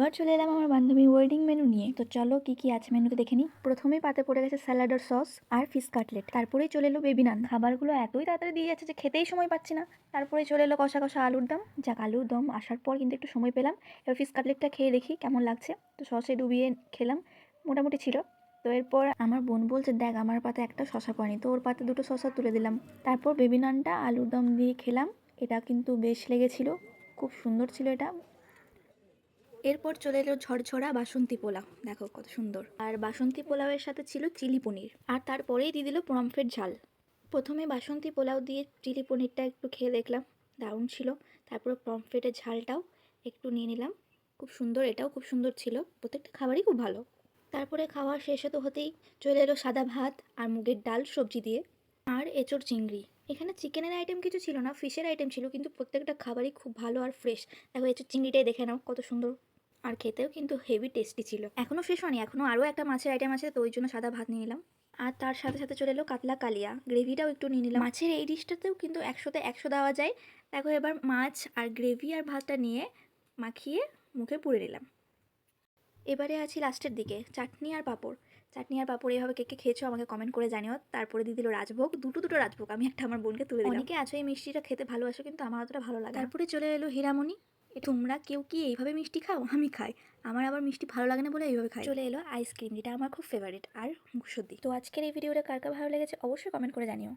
আবার চলে এলাম আমার বান্ধবীর ওয়েডিং মেনু নিয়ে। তো চলো কি কি আছে মেনুতে দেখে নিই। প্রথমেই পাতে পড়ে গেছে স্যালাড আর সস আর ফিশ কাটলেট। তারপরেই চলে এলো বেবি নান। খাবারগুলো এতই তাড়াতাড়ি দিয়ে যাচ্ছে যে খেতেই সময় পাচ্ছি না। তারপরে চলে এলো কষা কষা আলুর দম। যাক, আলুর দম আসার পর কিন্তু একটু সময় পেলাম। এবার ফিশ কাটলেটটা খেয়ে দেখি কেমন লাগছে। তো সসে ডুবিয়ে খেলাম, মোটামুটি ছিল। তো এরপর আমার বোন বলছে, দেখ আমার পাতে একটা শশা পড়েনি, তো ওর পাতে দুটো শশা তুলে দিলাম। তারপর বেবি নানটা আলুর দম দিয়ে খেলাম। এটা কিন্তু বেশ লেগেছিল, খুব সুন্দর ছিল এটা। এরপর চলে এলো ঝরঝরা বাসন্তী পোলাও, দেখো কত সুন্দর। আর বাসন্তী পোলাওয়ের সাথে ছিল চিলি পনির, আর তারপরেই দিয়ে দিল পমফ্রেট ঝাল। প্রথমে বাসন্তী পোলাও দিয়ে চিলি পনিরটা একটু খেয়ে দেখলাম, দারুণ ছিল। তারপর পমফ্রেটের ঝালটাও একটু নিয়ে নিলাম, খুব সুন্দর, এটাও খুব সুন্দর ছিল। প্রত্যেকটা খাবারই খুব ভালো। তারপরে খাওয়া শেষ হতে হতেই চলে এলো সাদা ভাত আর মুগের ডাল সবজি দিয়ে, আর এঁচোড় চিংড়ি। এখানে চিকেনের আইটেম কিছু ছিল না, ফিশের আইটেম ছিল, কিন্তু প্রত্যেকটা খাবারই খুব ভালো আর ফ্রেশ। দেখো এঁচোড় চিংড়িটাই দেখে নাও কত সুন্দর, আর খেতেও কিন্তু হেভি টেস্টি ছিল। এখনও শেষ হয়নি, এখনও আরও একটা মাছের আইটেম আছে, তো ওই জন্য সাদা ভাত নিয়ে নিলাম। আর তার সাথে সাথে চলে এলো কাতলা কালিয়া, গ্রেভিটাও একটু নিয়ে নিলাম। মাছের এই ডিশটাতেও কিন্তু 100তে 100 দেওয়া যায়। দেখো এবার মাছ আর গ্রেভি আর ভাতটা নিয়ে মাখিয়ে মুখে পুরে নিলাম। এবারে আছি লাস্টের দিকে, চাটনি আর পাঁপড়। চাটনি আর পাঁপড় এভাবে কে কে খেয়েছো আমাকে কমেন্ট করে জানিও। তারপরে দিয়ে দিল রাজভোগ, দুটো দুটো রাজভোগ, আমি একটা আমার বোনকে তুলে দিলাম। অনেকে আছো এই মিষ্টিটা খেতে ভালোবাসো, কিন্তু আমার অতটা ভালো লাগে না। তারপরে চলে এলো হীরামণি। তোমরা কেউ কি এইভাবে মিষ্টি খাও? আমি খাই, আমার আবার মিষ্টি ভালো লাগে না বলে এইভাবে খাই। চলে এলো আইসক্রিম, যেটা আমার খুব ফেভারিট, আর মুখশুদ্ধি। তো আজকের এই ভিডিওটা কার কার ভালো লেগেছে অবশ্যই কমেন্ট করে জানিও।